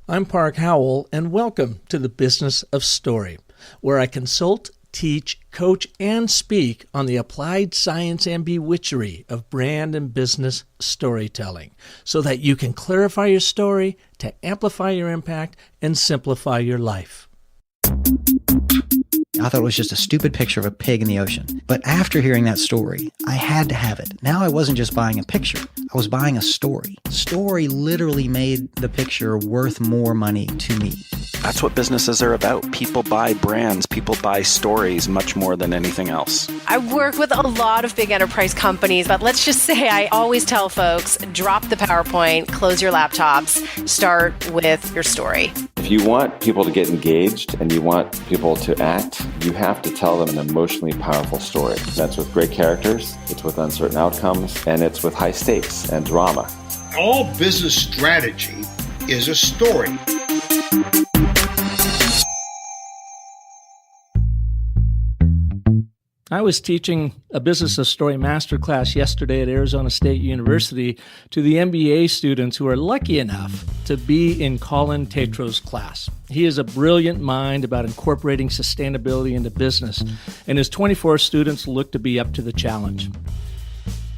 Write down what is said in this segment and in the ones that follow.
I'm Park Howell, and welcome to the Business of Story, where I consult, teach, coach, and speak on the applied science and bewitchery of brand and business storytelling, so that you can clarify your story to amplify your impact and simplify your life. I thought it was just a stupid picture of a pig in the ocean. But after hearing that story, I had to have it. Now I wasn't just buying a picture. I was buying a story. Story literally made the picture worth more money to me. That's what businesses are about. People buy brands. People buy stories much more than anything else. I work with a lot of big enterprise companies, but let's just say I always tell folks, drop the PowerPoint, close your laptops, start with your story. If you want people to get engaged and you want people to act, you have to tell them an emotionally powerful story. That's with great characters, it's with uncertain outcomes, and it's with high stakes and drama. All business strategy is a story. I was teaching a Business of Story masterclass yesterday at Arizona State University to the MBA students who are lucky enough to be in Colin Tetro's class. He is a brilliant mind about incorporating sustainability into business, and his 24 students look to be up to the challenge.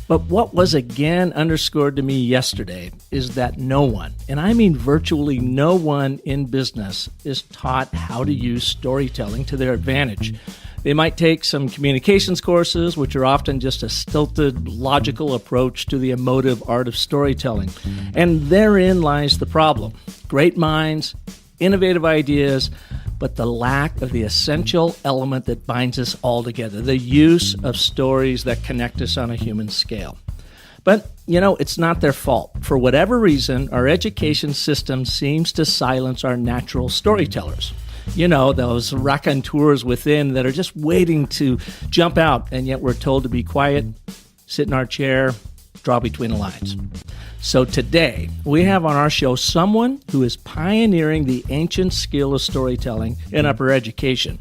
But what was again underscored to me yesterday is that no one, and I mean virtually no one in business, is taught how to use storytelling to their advantage. They might take some communications courses, which are often just a stilted, logical approach to the emotive art of storytelling. And therein lies the problem. Great minds, innovative ideas, but the lack of the essential element that binds us all together, the use of stories that connect us on a human scale. But, it's not their fault. For whatever reason, our education system seems to silence our natural storytellers. Those raconteurs within that are just waiting to jump out, and yet we're told to be quiet, sit in our chair, draw between the lines. So today, we have on our show someone who is pioneering the ancient skill of storytelling in upper education.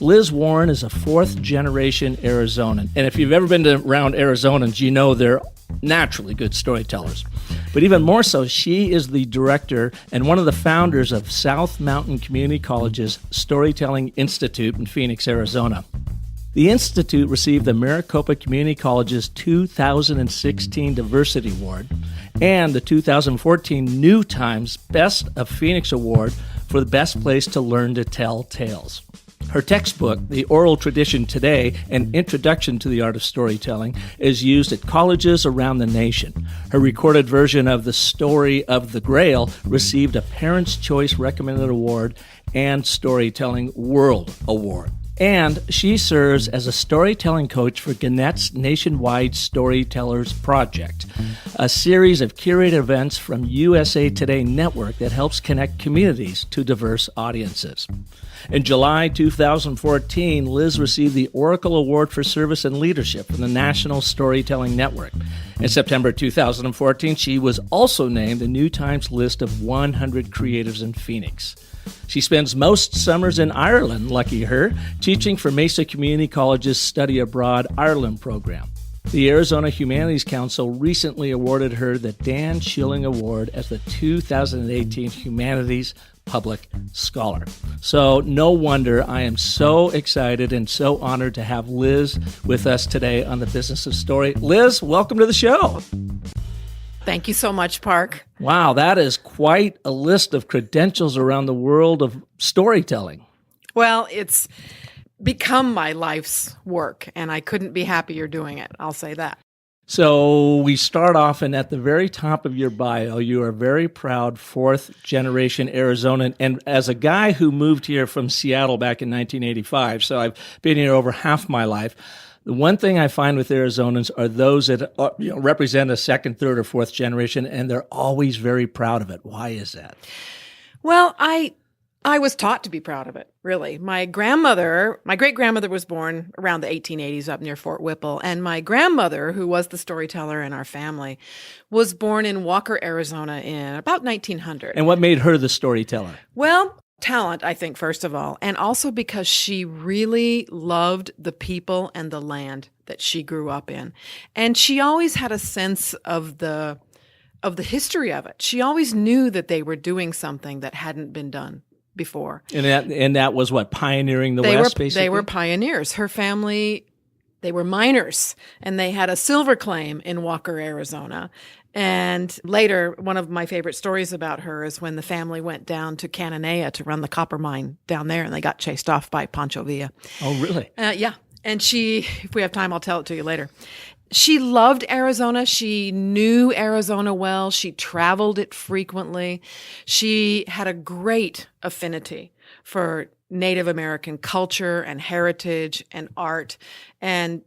Liz Warren is a fourth-generation Arizonan, and if you've ever been around Arizonans, you know they're naturally good storytellers. But even more so, she is the director and one of the founders of South Mountain Community College's Storytelling Institute in Phoenix, Arizona. The Institute received the Maricopa Community College's 2016 Diversity Award and the 2014 New Times Best of Phoenix Award for the best place to learn to tell tales. Her textbook, The Oral Tradition Today, an Introduction to the Art of Storytelling, is used at colleges around the nation. Her recorded version of The Story of the Grail received a Parents' Choice Recommended Award and Storytelling World Award. And she serves as a storytelling coach for Gannett's nationwide Storytellers Project, a series of curated events from USA Today Network that helps connect communities to diverse audiences. In July 2014, Liz received the Oracle Award for Service and Leadership from the National Storytelling Network. In September 2014, she was also named the New Times list of 100 creatives in Phoenix. She spends most summers in Ireland, lucky her, teaching for Mesa Community College's Study Abroad Ireland program. The Arizona Humanities Council recently awarded her the Dan Schilling Award as the 2018 Humanities Public Scholar. So no wonder I am so excited and so honored to have Liz with us today on the Business of Story. Liz, welcome to the show. Thank you so much, Park. Wow, that is quite a list of credentials around the world of storytelling. Well, it's become my life's work, and I couldn't be happier doing it. I'll say that. So we start off, and at the very top of your bio, you are a very proud fourth-generation Arizonan. And as a guy who moved here from Seattle back in 1985, so I've been here over half my life, the one thing I find with Arizonans are those that represent a second, third, or fourth generation, and they're always very proud of it. Why is that? Well, I was taught to be proud of it, really. My great-grandmother was born around the 1880s up near Fort Whipple, and my grandmother, who was the storyteller in our family, was born in Walker, Arizona in about 1900. And what made her the storyteller? Well, talent, I think, first of all, and also because she really loved the people and the land that she grew up in. And she always had a sense of the of the history of it. She always knew that they were doing something that hadn't been done before. And that was what, pioneering the West, basically? They were pioneers. Her family, they were miners, and they had a silver claim in Walker, Arizona. And later, one of my favorite stories about her is when the family went down to Cananea to run the copper mine down there, and they got chased off by Pancho Villa. Oh, really? Yeah. And if we have time, I'll tell it to you later. She loved Arizona. She knew Arizona well. She traveled it frequently. She had a great affinity for Native American culture and heritage and art, and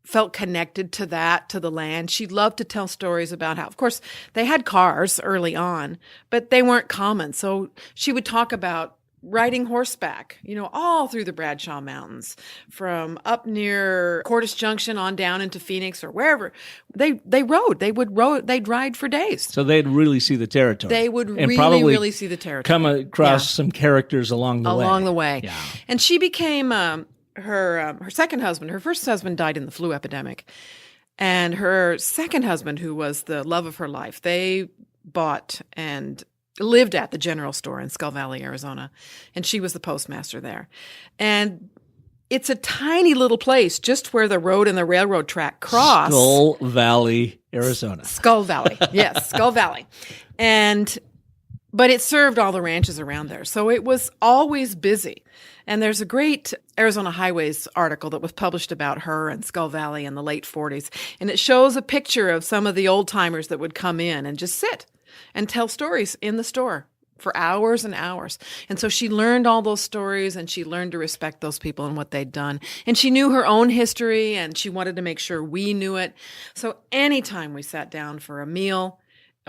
felt connected to the land. She loved to tell stories about how, of course, they had cars early on, but they weren't common. So she would talk about riding horseback, all through the Bradshaw Mountains, from up near Cordes Junction on down into Phoenix or wherever. They rode. They'd ride for days. So they'd really see the territory. They would and really see the territory. Come across some characters along the way. Yeah. And she became her second husband. Her first husband died in the flu epidemic. And her second husband, who was the love of her life, they bought and lived at the general store in Skull Valley, Arizona. And she was the postmaster there. And it's a tiny little place just where the road and the railroad track cross. Skull Valley, Arizona. Skull Valley. Yes, Skull Valley. But it served all the ranches around there. So it was always busy. And there's a great Arizona Highways article that was published about her and Skull Valley in the late 40s. And it shows a picture of some of the old timers that would come in and just sit and tell stories in the store for hours and hours. And so she learned all those stories, and she learned to respect those people and what they'd done. And she knew her own history, and she wanted to make sure we knew it. So anytime we sat down for a meal,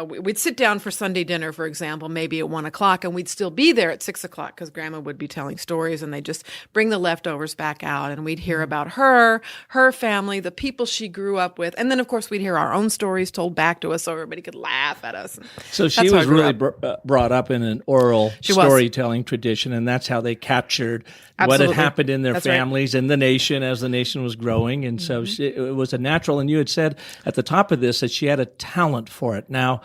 we'd sit down for Sunday dinner, for example, maybe at 1 o'clock, and we'd still be there at 6 o'clock because Grandma would be telling stories, and they'd just bring the leftovers back out, and we'd hear about her family, the people she grew up with. And then, of course, we'd hear our own stories told back to us so everybody could laugh at us. So she was really brought up in an oral storytelling tradition, and that's how they captured what had happened in their families and the nation as the nation was growing. And so it was a natural. And you had said at the top of this that she had a talent for it. Now,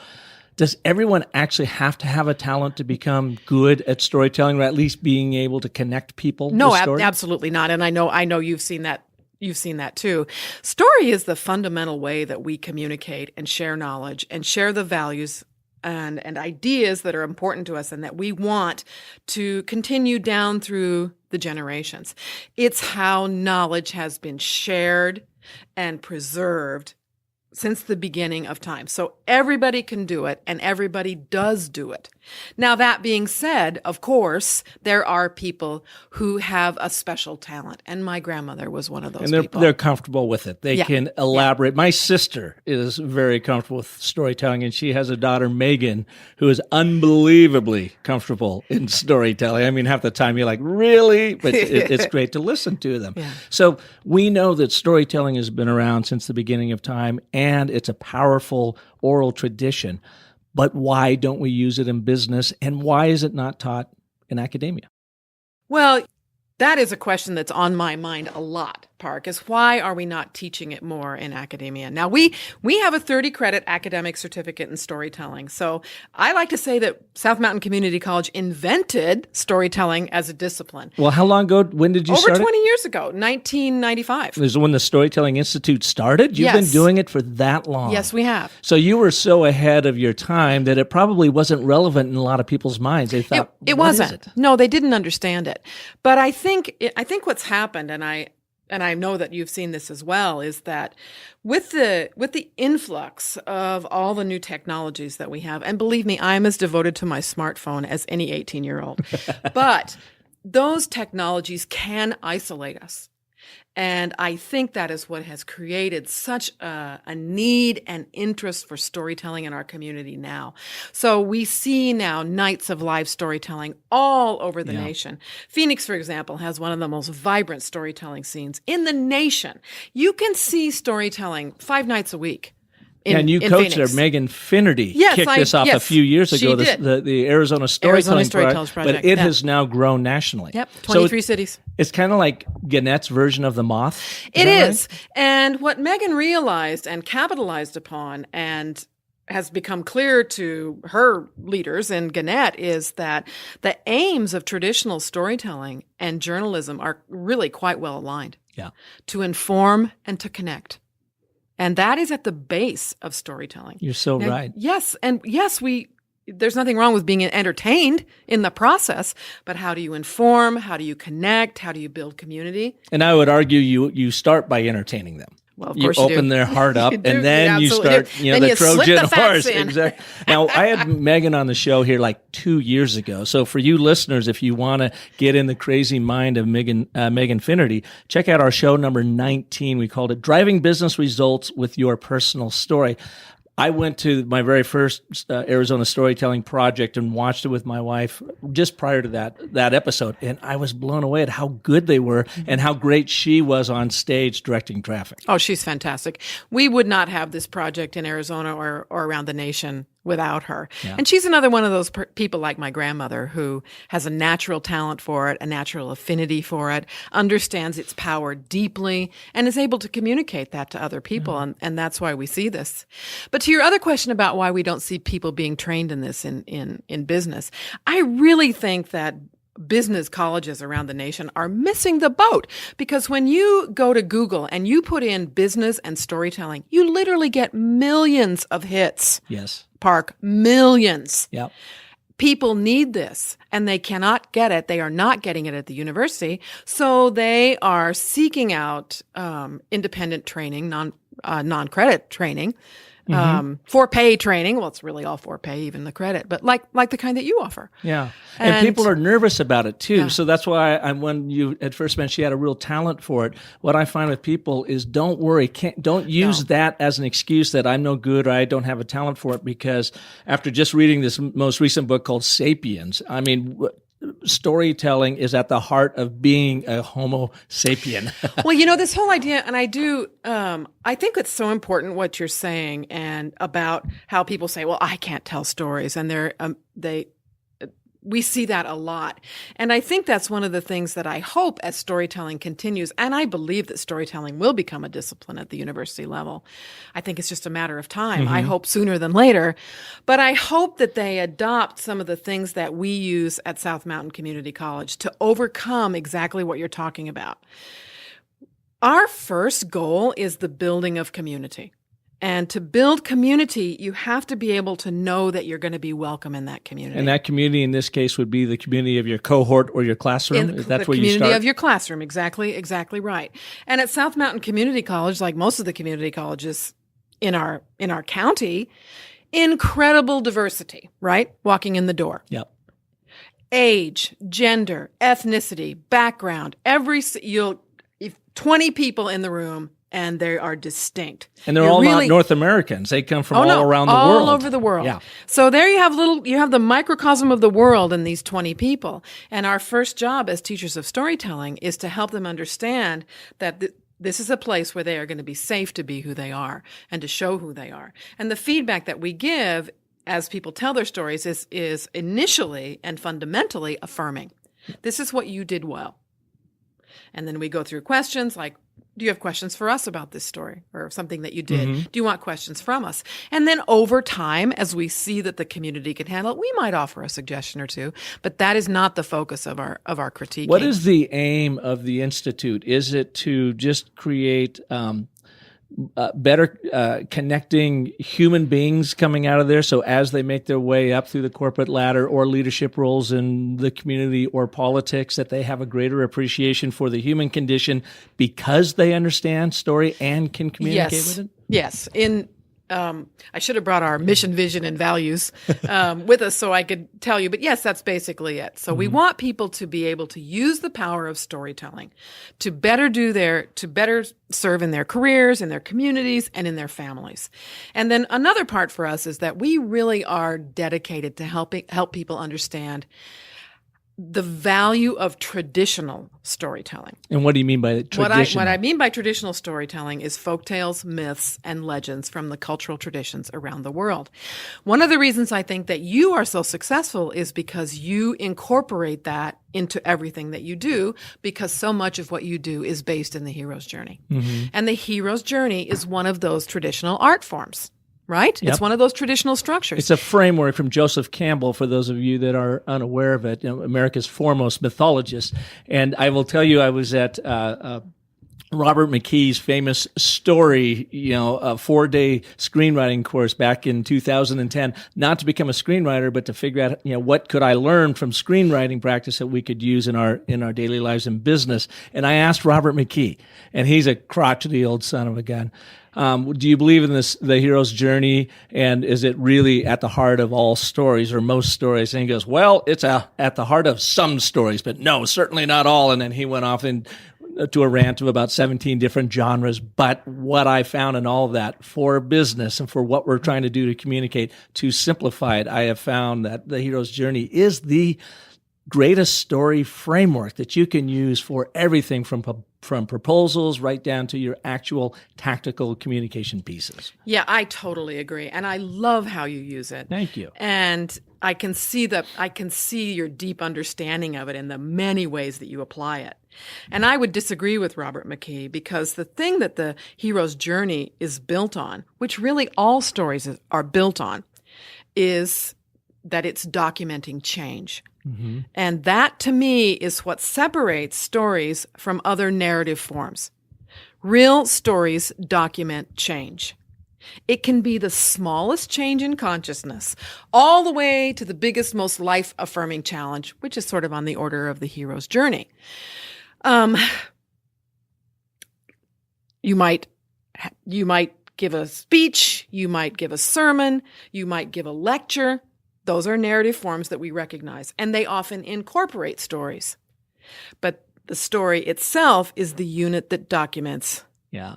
does everyone actually have to have a talent to become good at storytelling, or at least being able to connect people? No, absolutely not. And I know you've seen that. You've seen that too. Story is the fundamental way that we communicate and share knowledge and share the values and ideas that are important to us and that we want to continue down through the generations. It's how knowledge has been shared and preserved since the beginning of time. So everybody can do it, and everybody does do it. Now, that being said, of course, there are people who have a special talent, and my grandmother was one of those people. And they're comfortable with it. They can elaborate. My sister is very comfortable with storytelling, and she has a daughter, Megan, who is unbelievably comfortable in storytelling. I mean, half the time you're like, really? But it's great to listen to them. Yeah. So we know that storytelling has been around since the beginning of time, and it's a powerful oral tradition. But why don't we use it in business, and why is it not taught in academia? Well, that is a question that's on my mind a lot, Park, is why are we not teaching it more in academia? Now, we have a 30-credit academic certificate in storytelling. So I like to say that South Mountain Community College invented storytelling as a discipline. Well, how long ago? When did you start? Over 20 years ago, 1995. This is when the Storytelling Institute started? You've been doing it for that long. Yes, we have. So you were so ahead of your time that it probably wasn't relevant in a lot of people's minds. They thought, it wasn't. No, they didn't understand it. But I think what's happened, and I know that you've seen this as well, is that with the influx of all the new technologies that we have, and believe me, I'm as devoted to my smartphone as any 18-year-old, but those technologies can isolate us. And I think that is what has created such a need and interest for storytelling in our community now. So we see now nights of live storytelling all over the nation. Phoenix, for example, has one of the most vibrant storytelling scenes in the nation. You can see storytelling 5 nights a week. And you coached there, Megan Finity, kicked this off a few years ago, the Arizona Storytelling Project, but it has now grown nationally. Yep, 23 cities. It's kind of like Gannett's version of The Moth. It is. Right? And what Megan realized and capitalized upon and has become clear to her leaders in Gannett is that the aims of traditional storytelling and journalism are really quite well aligned. Yeah. To inform and to connect. And that is at the base of storytelling. You're so right. Yes. And yes, there's nothing wrong with being entertained in the process, but how do you inform? How do you connect? How do you build community? And I would argue you start by entertaining them. Well, of you course open do. their heart up, You do. and then You you absolutely start, do. Then the you slip Trojan the facts horse. in. Exactly. Now, I had Megan on the show here like 2 years ago. So for you listeners, if you want to get in the crazy mind of Megan Finity, check out our show number 19. We called it Driving Business Results with Your Personal Story. I went to my very first Arizona storytelling project and watched it with my wife just prior to that episode. And I was blown away at how good they were and how great she was on stage directing traffic. Oh, she's fantastic. We would not have this project in Arizona or around the nation without her. Yeah. And she's another one of those people like my grandmother who has a natural talent for it, a natural affinity for it, understands its power deeply, and is able to communicate that to other people. And that's why we see this. But to your other question about why we don't see people being trained in this in business, I really think that business colleges around the nation are missing the boat, because when you go to Google and you put in business and storytelling, you literally get millions of hits. Yes. Park, millions. Yep. People need this and they cannot get it. They are not getting it at the university. So they are seeking out independent training, non-credit training, for pay training. Well, it's really all for pay, even the credit, but like the kind that you offer. Yeah. And people are nervous about it too. Yeah. So that's why when you at first mentioned she had a real talent for it, what I find with people is don't worry. Don't use that as an excuse that I'm no good or I don't have a talent for it, because after just reading this most recent book called Sapiens, I mean, storytelling is at the heart of being a Homo sapien. Well, this whole idea, and I think it's so important what you're saying, and about how people say, well, I can't tell stories, and we see that a lot. And I think that's one of the things that I hope as storytelling continues, and I believe that storytelling will become a discipline at the university level. I think it's just a matter of time. I hope sooner than later. But I hope that they adopt some of the things that we use at South Mountain Community College to overcome exactly what you're talking about. Our first goal is the building of community. And to build community, you have to be able to know that you're going to be welcome in that community. And that community in this case would be the community of your cohort or your classroom. That's where you start. The community of your classroom. Exactly right. And at South Mountain Community College, like most of the community colleges in our county, incredible diversity, right? Walking in the door. Yep. Age, gender, ethnicity, background, 20 people in the room, and they are distinct. And they're all not North Americans. They come from all around the world. All over the world. Yeah. So there you have the microcosm of the world in these 20 people. And our first job as teachers of storytelling is to help them understand that this is a place where they are going to be safe to be who they are and to show who they are. And the feedback that we give as people tell their stories is initially and fundamentally affirming. This is what you did well. And then we go through questions like, do you have questions for us about this story or something that you did? Do you want questions from us? And then over time, as we see that the community can handle it, we might offer a suggestion or two, but that is not the focus of our critiquing. What is the aim of the Institute? Is it to just create better connecting human beings coming out of there, so as they make their way up through the corporate ladder or leadership roles in the community or politics, that they have a greater appreciation for the human condition because they understand story and can communicate with it? Yes. I should have brought our mission, vision, and values with us so I could tell you. But yes, that's basically it. So we want people to be able to use the power of storytelling to better serve in their careers, in their communities, and in their families. And then another part for us is that we really are dedicated to help people understand the value of traditional storytelling. And what do you mean by traditional? What I mean by traditional storytelling is folktales, myths, and legends from the cultural traditions around the world. One of the reasons I think that you are so successful is because you incorporate that into everything that you do, because so much of what you do is based in the hero's journey. And the hero's journey is one of those traditional art forms. right? Yep. It's one of those traditional structures. It's a framework from Joseph Campbell, for those of you that are unaware of it, America's foremost mythologist. And I will tell you, I was at Robert McKee's famous story, a 4-day screenwriting course back in 2010, not to become a screenwriter, but to figure out, what could I learn from screenwriting practice that we could use in our daily lives in business. And I asked Robert McKee, and he's a crotchety old son of a gun. Do you believe in the hero's journey, and is it really at the heart of all stories or most stories? And he goes, well, it's at the heart of some stories, but no, certainly not all. And then he went off to a rant of about 17 different genres. But what I found in all of that for business and for what we're trying to do to communicate, to simplify it, I have found that the hero's journey is the greatest story framework that you can use for everything from proposals right down to your actual tactical communication pieces. Yeah, I totally agree. And I love how you use it. Thank you. And I can see your deep understanding of it in the many ways that you apply it. And I would disagree with Robert McKee, because the thing that the hero's journey is built on, which really all stories are built on, is that it's documenting change. Mm-hmm. And that, to me, is what separates stories from other narrative forms. Real stories document change. It can be the smallest change in consciousness, all the way to the biggest, most life-affirming challenge, which is sort of on the order of the hero's journey. You might give a speech, you might give a sermon, you might give a lecture. Those are narrative forms that we recognize, and they often incorporate stories. But the story itself is the unit that documents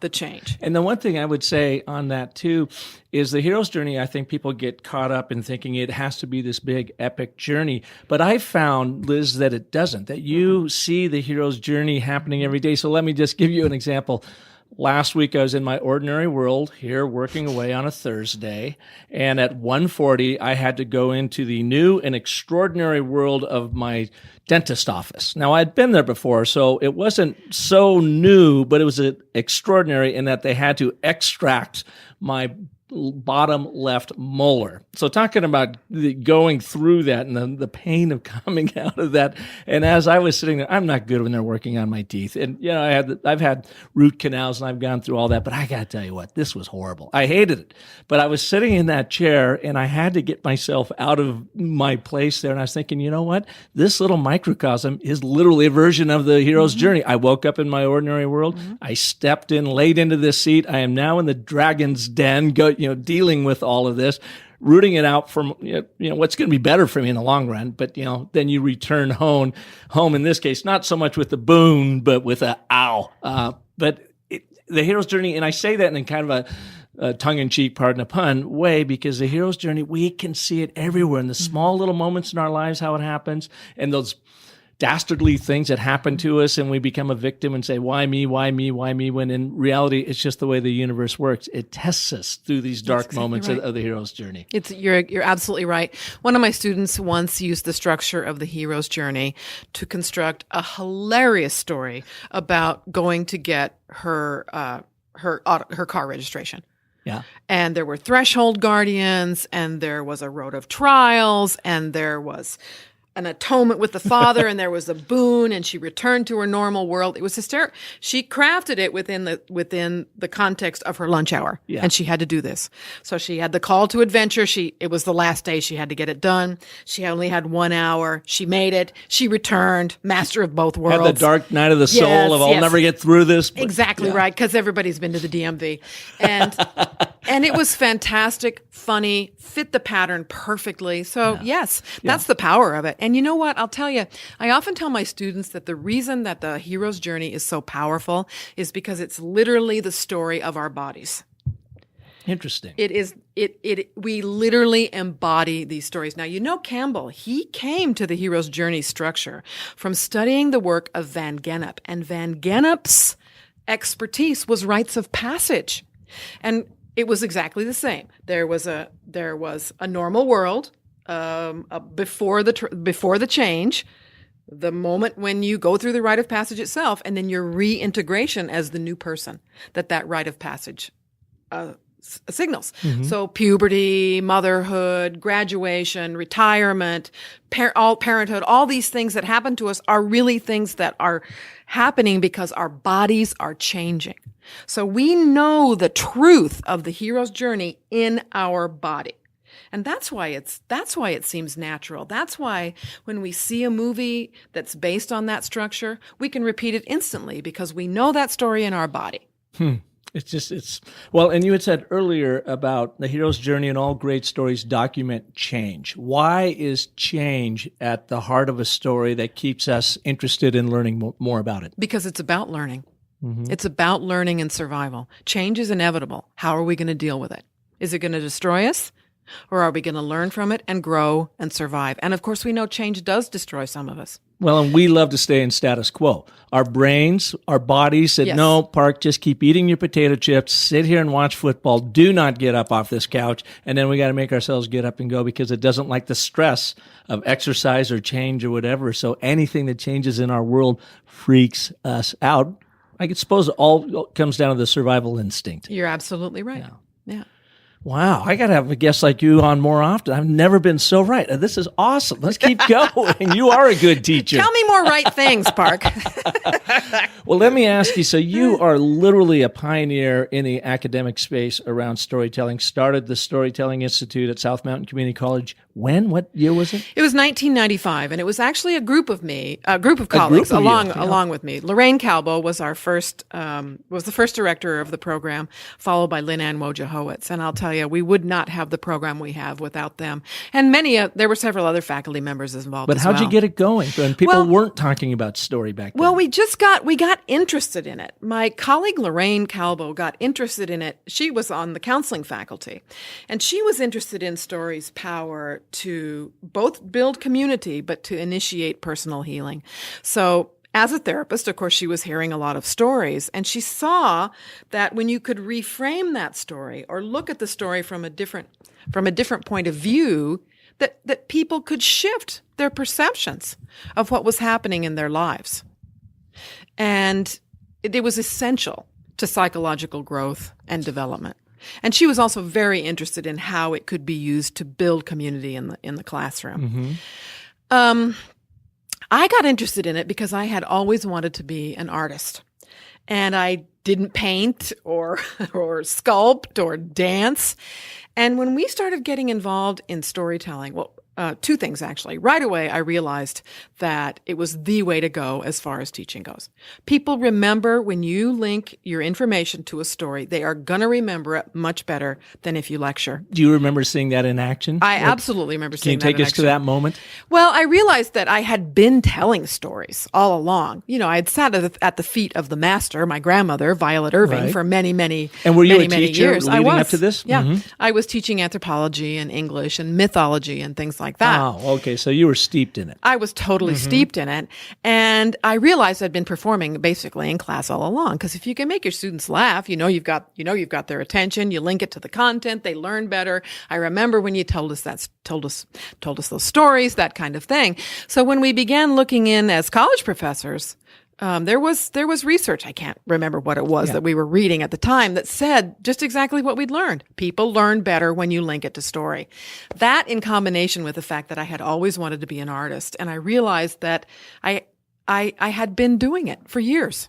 the change. And the one thing I would say on that too is the hero's journey. I think people get caught up in thinking it has to be this big epic journey, but I found, Liz, that it doesn't, that you see the hero's journey happening every day. So let me just give you an example. Last week, I was in my ordinary world here working away on a Thursday, and at 1:40, I had to go into the new and extraordinary world of my dentist office. Now, I'd been there before, so it wasn't so new, but it was extraordinary in that they had to extract my bottom left molar. So talking about going through that and the pain of coming out of that. And as I was sitting there, I'm not good when they're working on my teeth. And, I've had root canals and I've gone through all that, but I got to tell you what, this was horrible. I hated it. But I was sitting in that chair and I had to get myself out of my place there. And I was thinking, you know what? This little microcosm is literally a version of the hero's journey. I woke up in my ordinary world. I stepped in, laid into this seat. I am now in the dragon's den, dealing with all of this, rooting it out from, what's going to be better for me in the long run. But, then you return home in this case, not so much with the boon, but with a ow. But the hero's journey, and I say that in kind of a tongue-in-cheek, pardon the pun, way, because the hero's journey, we can see it everywhere in the small little moments in our lives, how it happens, and those dastardly things that happen to us, and we become a victim and say, why me, why me, why me, when in reality, it's just the way the universe works. It tests us through these dark moments of the hero's journey. You're absolutely right. One of my students once used the structure of the hero's journey to construct a hilarious story about going to get her car registration. Yeah. And there were threshold guardians, and there was a road of trials, and there was an atonement with the father, and there was a boon, and she returned to her normal world. It was hysterical. She crafted it within the context of her lunch hour, and she had to do this. So she had the call to adventure. It was the last day. She had to get it done. She only had 1 hour. She made it. She returned, master of both worlds. Had the dark night of the soul of I'll never get through this. Exactly right, because everybody's been to the DMV, and it was fantastic, funny, fit the pattern perfectly. So yes, that's the power of it. And you know what? I'll tell you, I often tell my students that the reason that the hero's journey is so powerful is because it's literally the story of our bodies. Interesting. It is. We literally embody these stories. Now, Campbell, he came to the hero's journey structure from studying the work of Van Gennep, and Van Gennep's expertise was rites of passage, and it was exactly the same. There was a normal world. Before the change, the moment when you go through the rite of passage itself, and then your reintegration as the new person that rite of passage signals. So puberty, motherhood, graduation, retirement, parenthood, all these things that happen to us are really things that are happening because our bodies are changing. So we know the truth of the hero's journey in our body. And that's why it seems natural. That's why when we see a movie that's based on that structure, we can repeat it instantly because we know that story in our body. Well, and you had said earlier about the hero's journey and all great stories document change. Why is change at the heart of a story that keeps us interested in learning more about it? Because it's about learning. It's about learning and survival. Change is inevitable. How are we going to deal with it? Is it going to destroy us? Or are we going to learn from it and grow and survive? And of course, we know change does destroy some of us. Well, and we love to stay in status quo. Our brains, our bodies said, Yes. No, Park, just keep eating your potato chips, sit here and watch football. Do not get up off this couch. And then we got to make ourselves get up and go because it doesn't like the stress of exercise or change or whatever. So anything that changes in our world freaks us out. I suppose it all comes down to the survival instinct. You're absolutely right. Yeah. Wow, I got to have a guest like you on more often. I've never been so right. This is awesome. Let's keep going. You are a good teacher. Tell me more right things, Park. Well, let me ask you, so you are literally a pioneer in the academic space around storytelling, started the Storytelling Institute at South Mountain Community College. When? What year was it? It was 1995, and it was actually a group of colleagues along with me. Lorraine Calbo was the first director of the program, followed by Lynn Ann Wojciechowicz. And I'll tell you, we would not have the program we have without them. And there were several other faculty members involved. But how'd you get it going? When people weren't talking about story back then. Well, we got interested in it. My colleague Lorraine Calbo got interested in it. She was on the counseling faculty, and she was interested in story's power to both build community, but to initiate personal healing. So as a therapist, of course, she was hearing a lot of stories, and she saw that when you could reframe that story or look at the story from a different point of view, that people could shift their perceptions of what was happening in their lives. And it was essential to psychological growth and development. And she was also very interested in how it could be used to build community in the classroom. I got interested in it because I had always wanted to be an artist. And I didn't paint or sculpt or dance. And when we started getting involved in storytelling, two things actually. Right away, I realized that it was the way to go as far as teaching goes. People remember when you link your information to a story, they are going to remember it much better than if you lecture. Do you remember seeing that in action? I absolutely remember seeing that in action. Can you take us to that moment? Well, I realized that I had been telling stories all along. You know, I had sat at the feet of the master, my grandmother, Violet Irving, for many, many, and were you many, a many teacher years. leading I was. Up to this? Yeah. I was teaching anthropology and English and mythology and things like that. Oh, okay. So you were steeped in it. I was totally steeped in it. And I realized I'd been performing basically in class all along. Because if you can make your students laugh, you've got their attention, you link it to the content, they learn better. I remember when you told us those stories, that kind of thing. So when we began looking in as college professors, there was research. I can't remember what it was that we were reading at the time that said just exactly what we'd learned. People learn better when you link it to story. That in combination with the fact that I had always wanted to be an artist, and I realized that I had been doing it for years.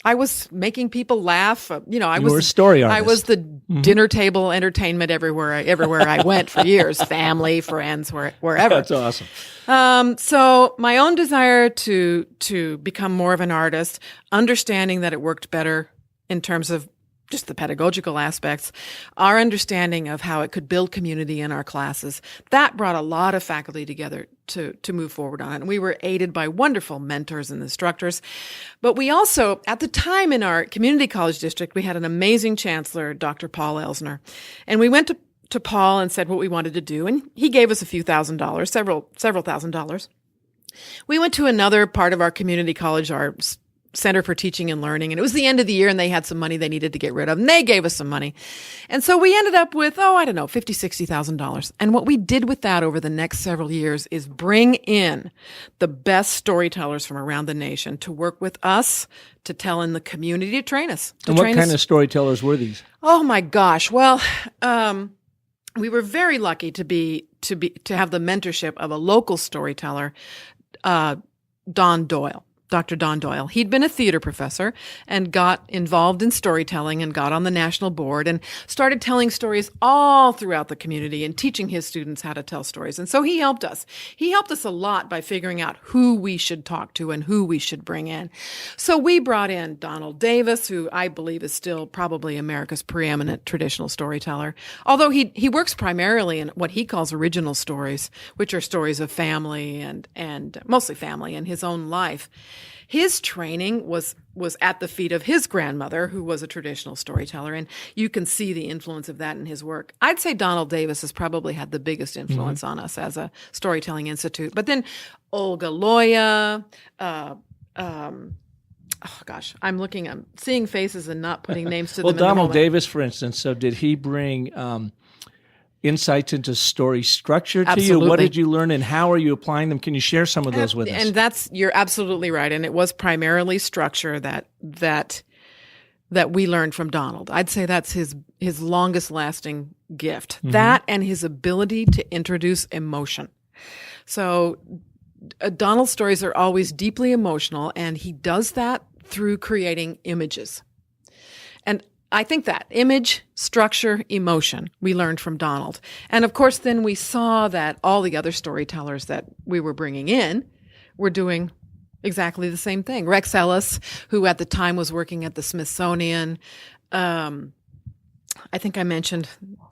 I was making people laugh. You were a story artist. I was the dinner table entertainment everywhere I went for years. Family, friends, wherever. That's awesome. So my own desire to become more of an artist, understanding that it worked better in terms of just the pedagogical aspects, our understanding of how it could build community in our classes, that brought a lot of faculty together to move forward on it. And we were aided by wonderful mentors and instructors. But we also, at the time in our community college district, we had an amazing chancellor, Dr. Paul Elsner. And we went to Paul and said what we wanted to do. And he gave us a few $1,000s, several $1,000s. We went to another part of our community college, our Center for Teaching and Learning. And it was the end of the year and they had some money they needed to get rid of. And they gave us some money. And so we ended up with, $50,000, $60,000. And what we did with that over the next several years is bring in the best storytellers from around the nation to work with us, to tell in the community, to train us. And what kind of storytellers were these? Oh my gosh. Well, we were very lucky to have the mentorship of a local storyteller, Dr. Don Doyle. He'd been a theater professor and got involved in storytelling and got on the national board and started telling stories all throughout the community and teaching his students how to tell stories. And so he helped us. He helped us a lot by figuring out who we should talk to and who we should bring in. So we brought in Donald Davis, who I believe is still probably America's preeminent traditional storyteller, although he works primarily in what he calls original stories, which are stories of family and mostly family and his own life. His training was at the feet of his grandmother, who was a traditional storyteller, and you can see the influence of that in his work. I'd say Donald Davis has probably had the biggest influence on us as a storytelling institute. But then Olga Loya, I'm seeing faces and not putting names to them. Well, in the Donald moment. Davis, for instance, so did he bring insights into story structure to Absolutely. you? What did you learn and how are you applying them? Can you share some of those with us? And you're absolutely right. And it was primarily structure that we learned from Donald. I'd say that's his longest lasting gift. That and his ability to introduce emotion. So Donald's stories are always deeply emotional, and he does that through creating images. And I think that image, structure, emotion, we learned from Donald. And of course, then we saw that all the other storytellers that we were bringing in were doing exactly the same thing. Rex Ellis, who at the time was working at the Smithsonian. I think I mentioned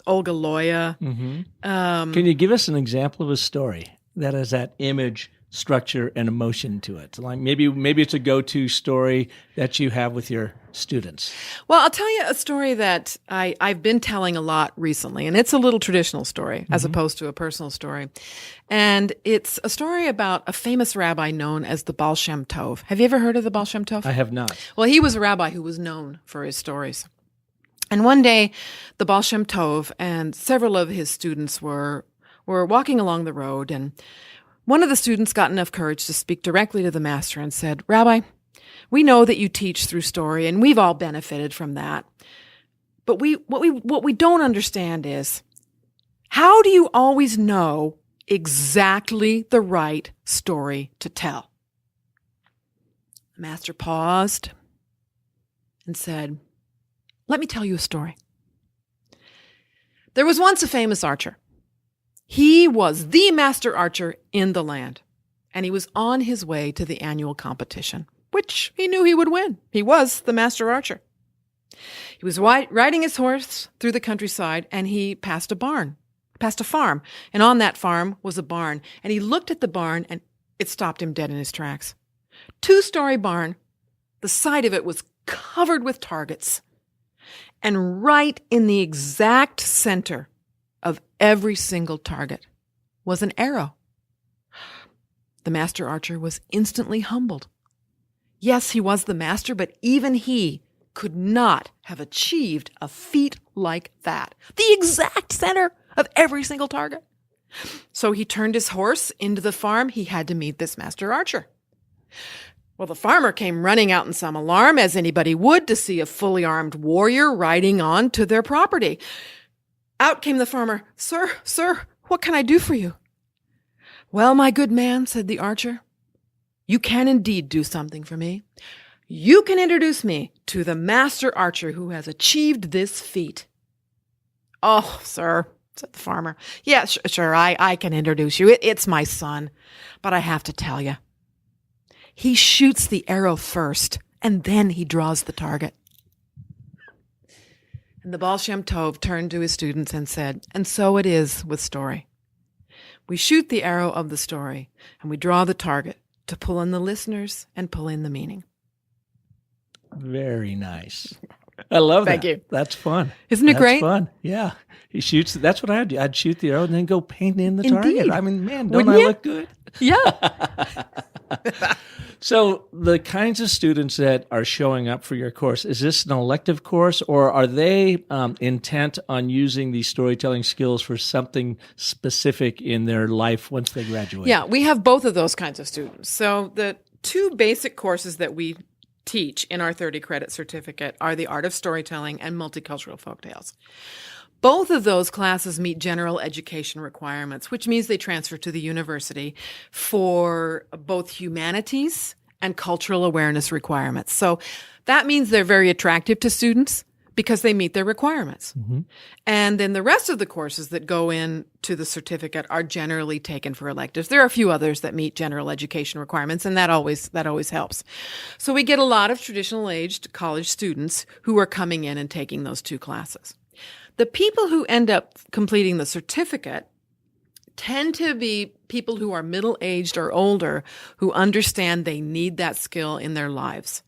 Olga Loya. Can you give us an example of a story that has that image, structure, and emotion to it? Like maybe it's a go-to story that you have with your students. Well, I'll tell you a story that I've been telling a lot recently, and it's a little traditional story as opposed to a personal story. And it's a story about a famous rabbi known as the Baal Shem Tov. Have you ever heard of the Baal Shem Tov? I have not. Well, he was a rabbi who was known for his stories. And one day, the Baal Shem Tov and several of his students were walking along the road, and one of the students got enough courage to speak directly to the master and said, "Rabbi, we know that you teach through story, and we've all benefited from that. But what we don't understand is, how do you always know exactly the right story to tell?" The master paused and said, "Let me tell you a story. There was once a famous archer. He was the master archer in the land, and he was on his way to the annual competition, which he knew he would win. He was the master archer. He was riding his horse through the countryside, and he passed a farm, and on that farm was a barn, and he looked at the barn, and it stopped him dead in his tracks. 2-story barn. The side of it was covered with targets, and right in the exact center of every single target was an arrow. The master archer was instantly humbled. Yes, he was the master, but even he could not have achieved a feat like that. The exact center of every single target. So he turned his horse into the farm. He had to meet this master archer. Well, the farmer came running out in some alarm, as anybody would, to see a fully armed warrior riding on to their property. Out came the farmer. Sir, what can I do for you?" "Well, my good man," said the archer, "you can indeed do something for me. You can introduce me to the master archer who has achieved this feat." "Oh, sir," said the farmer. "Yeah, sure, I can introduce you. It's my son. But I have to tell you, he shoots the arrow first, and then he draws the target." And the Baal Shem Tov turned to his students and said, "And so it is with story. We shoot the arrow of the story, and we draw the target to pull in the listeners and pull in the meaning." Very nice. I love that. Thank you. That's fun. Isn't it great? That's fun. Yeah. He shoots. That's what I'd do. I'd shoot the arrow and then go paint in the target. Indeed. I mean, man, don't Wouldn't I you? look good? Yeah. So the kinds of students that are showing up for your course, is this an elective course, or are they intent on using these storytelling skills for something specific in their life once they graduate? Yeah, we have both of those kinds of students. So the two basic courses that we teach in our 30-credit certificate are the Art of Storytelling and Multicultural Folktales. Both of those classes meet general education requirements, which means they transfer to the university for both humanities and cultural awareness requirements. So that means they're very attractive to students because they meet their requirements. Mm-hmm. And then the rest of the courses that go into the certificate are generally taken for electives. There are a few others that meet general education requirements, and that always helps. So we get a lot of traditional aged college students who are coming in and taking those two classes. The people who end up completing the certificate tend to be people who are middle-aged or older who understand they need that skill in their lives,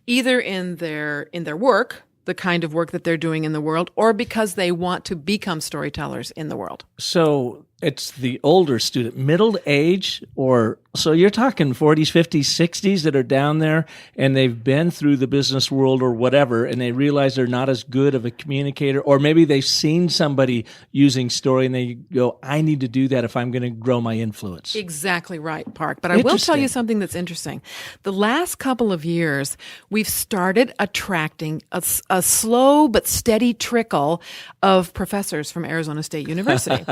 either in their work, the kind of work that they're doing in the world, or because they want to become storytellers in the world. So it's the older student, middle age, or so you're talking 40s, 50s, 60s that are down there and they've been through the business world or whatever, and they realize they're not as good of a communicator, or maybe they've seen somebody using story and they go, I need to do that if I'm going to grow my influence. Exactly right, Park. But I will tell you something that's interesting. The last couple of years, we've started attracting a slow but steady trickle of professors from Arizona State University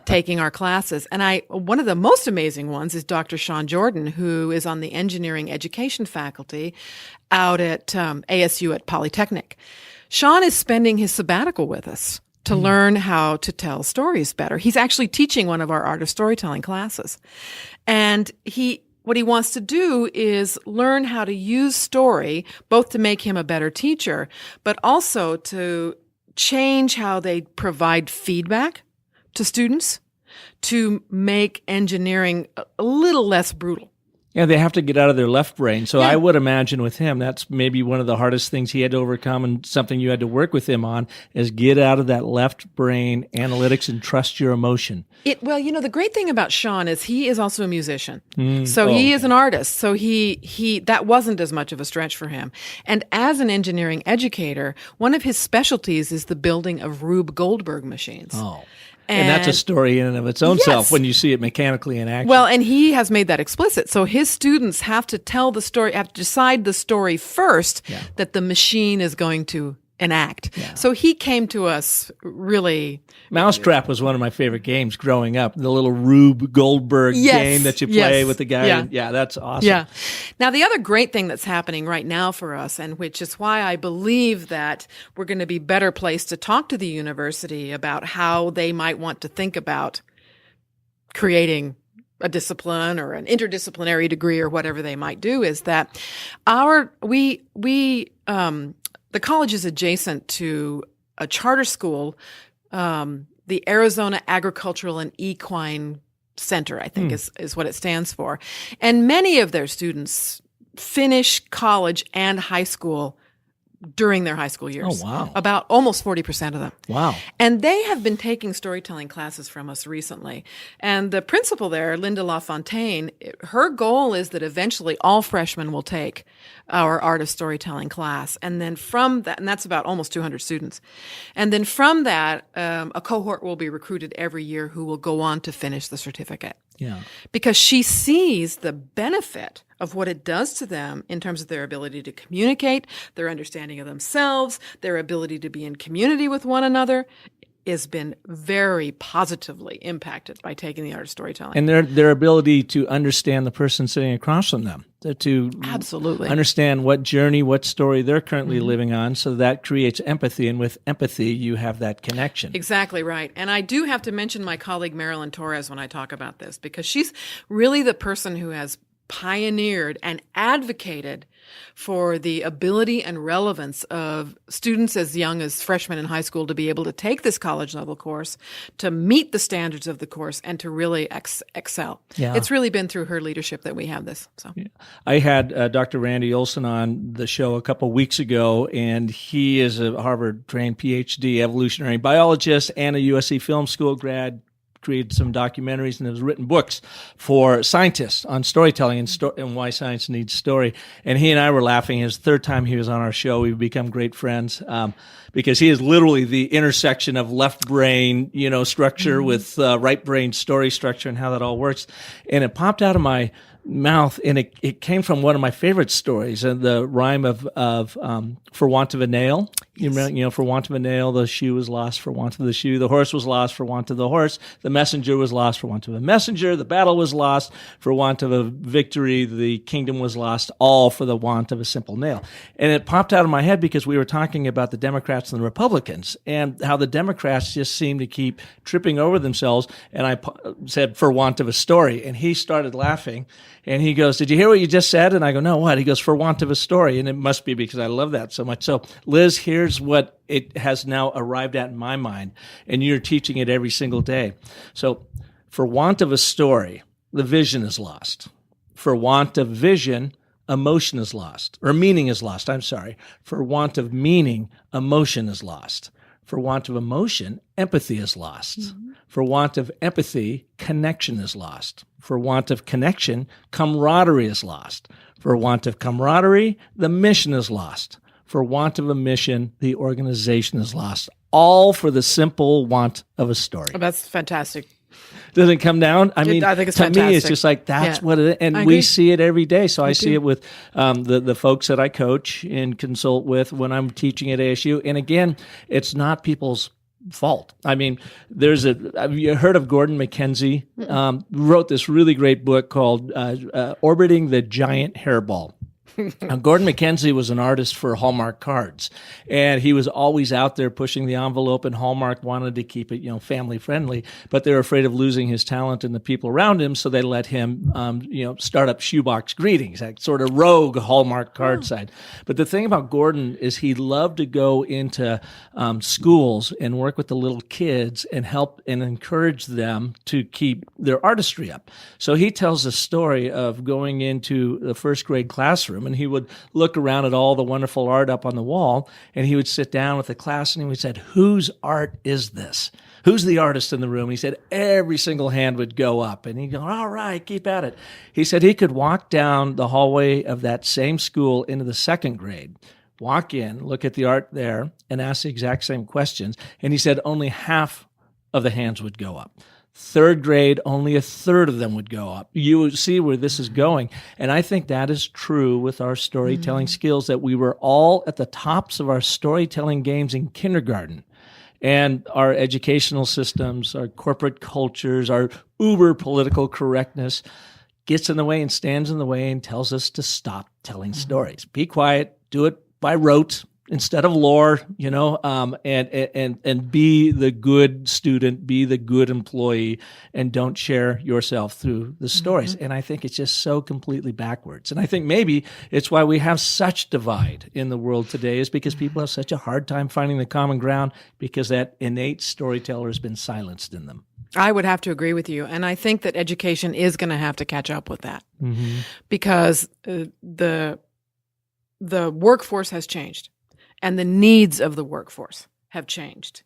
taking our classes. And one of the most amazing ones is Dr. Sean Jordan, who is on the engineering education faculty out at ASU at Polytechnic. Sean is spending his sabbatical with us to learn how to tell stories better. He's actually teaching one of our Art of Storytelling classes. And what he wants to do is learn how to use story, both to make him a better teacher, but also to change how they provide feedback to students to make engineering a little less brutal. Yeah, they have to get out of their left brain. So I would imagine with him, that's maybe one of the hardest things he had to overcome, and something you had to work with him on is get out of that left brain analytics and trust your emotion. Well, the great thing about Sean is he is also a musician. He is an artist. So that wasn't as much of a stretch for him. And as an engineering educator, one of his specialties is the building of Rube Goldberg machines. Oh. And that's a story in and of its own self when you see it mechanically in action. Well, and he has made that explicit. So his students have to tell the story, have to decide the story first that the machine is going to enact. Yeah. So he came to us really... Mousetrap was one of my favorite games growing up. The little Rube Goldberg game that you play with the guy. Yeah, that's awesome. Yeah. Now, the other great thing that's happening right now for us, and which is why I believe that we're going to be better placed to talk to the university about how they might want to think about creating a discipline or an interdisciplinary degree or whatever they might do, is that the college is adjacent to a charter school, the Arizona Agricultural and Equine Center, I think is what it stands for. And many of their students finish college and high school during their high school years. Oh, wow. About almost 40% of them. Wow. And they have been taking storytelling classes from us recently. And the principal there, Linda LaFontaine, her goal is that eventually all freshmen will take our Art of Storytelling class. And then from that, and that's about almost 200 students. And then from that, a cohort will be recruited every year who will go on to finish the certificate. Yeah. Because she sees the benefit of what it does to them in terms of their ability to communicate, their understanding of themselves, their ability to be in community with one another, has been very positively impacted by taking the Art of Storytelling. And their ability to understand the person sitting across from them, to absolutely understand what journey, what story they're currently living on, so that creates empathy. And with empathy, you have that connection. Exactly right. And I do have to mention my colleague Marilyn Torres when I talk about this, because she's really the person who has pioneered and advocated for the ability and relevance of students as young as freshmen in high school to be able to take this college level course, to meet the standards of the course, and to really excel. Yeah. It's really been through her leadership that we have this. So I had Dr. Randy Olson on the show a couple weeks ago, and he is a Harvard-trained PhD evolutionary biologist and a USC Film School grad, created some documentaries and has written books for scientists on storytelling and why science needs story. And he and I were laughing. His third time he was on our show. We've become great friends because he is literally the intersection of left brain, structure with right brain story structure and how that all works. And it popped out of my mouth, and it came from one of my favorite stories, and the rhyme of for want of a nail. Yes. For want of a nail, the shoe was lost for want of the shoe. The horse was lost for want of the horse. The messenger was lost for want of a messenger. The battle was lost for want of a victory. The kingdom was lost, all for the want of a simple nail. And it popped out of my head because we were talking about the Democrats and the Republicans and how the Democrats just seem to keep tripping over themselves. And I said, for want of a story. And he started laughing. And he goes, did you hear what you just said? And I go, no, what? He goes, for want of a story. And it must be because I love that so much. So, Liz, here's what it has now arrived at in my mind. And you're teaching it every single day. So, for want of a story, the vision is lost. For want of vision, emotion is lost. Or meaning is lost, I'm sorry. For want of meaning, emotion is lost. For want of emotion, empathy is lost. Mm-hmm. For want of empathy, connection is lost. For want of connection, camaraderie is lost. For want of camaraderie, the mission is lost. For want of a mission, the organization is lost. All for the simple want of a story. Oh, that's fantastic. Doesn't come down. I think it's to fantastic. Me, it's just like that's what it is. And we see it every day. So I see it with the folks that I coach and consult with when I'm teaching at ASU. And again, it's not people's fault. I mean, have you heard of Gordon MacKenzie? Wrote this really great book called Orbiting the Giant Hairball. Now, Gordon MacKenzie was an artist for Hallmark cards, and he was always out there pushing the envelope, and Hallmark wanted to keep it, family friendly, but they were afraid of losing his talent and the people around him, so they let him, start up shoebox greetings, that sort of rogue Hallmark card side. But the thing about Gordon is he loved to go into schools and work with the little kids and help and encourage them to keep their artistry up. So he tells a story of going into the first grade classroom, and he would look around at all the wonderful art up on the wall, and he would sit down with the class and he would say, whose art is this? Who's the artist in the room? He said every single hand would go up, and he'd go, all right, keep at it. He said he could walk down the hallway of that same school into the second grade, walk in, look at the art there, and ask the exact same questions. And he said only half of the hands would go up. Third grade, only a third of them would go up. You would see where this is going. And I think that is true with our storytelling skills, that we were all at the tops of our storytelling games in kindergarten. And our educational systems, our corporate cultures, our uber political correctness gets in the way and stands in the way and tells us to stop telling stories. Be quiet, do it by rote instead of lore, and be the good student, be the good employee, and don't share yourself through the stories. And I think it's just so completely backwards. And I think maybe it's why we have such divide in the world today, is because people have such a hard time finding the common ground because that innate storyteller has been silenced in them. I would have to agree with you. And I think that education is going to have to catch up with that because the workforce has changed. And the needs of the workforce have changed.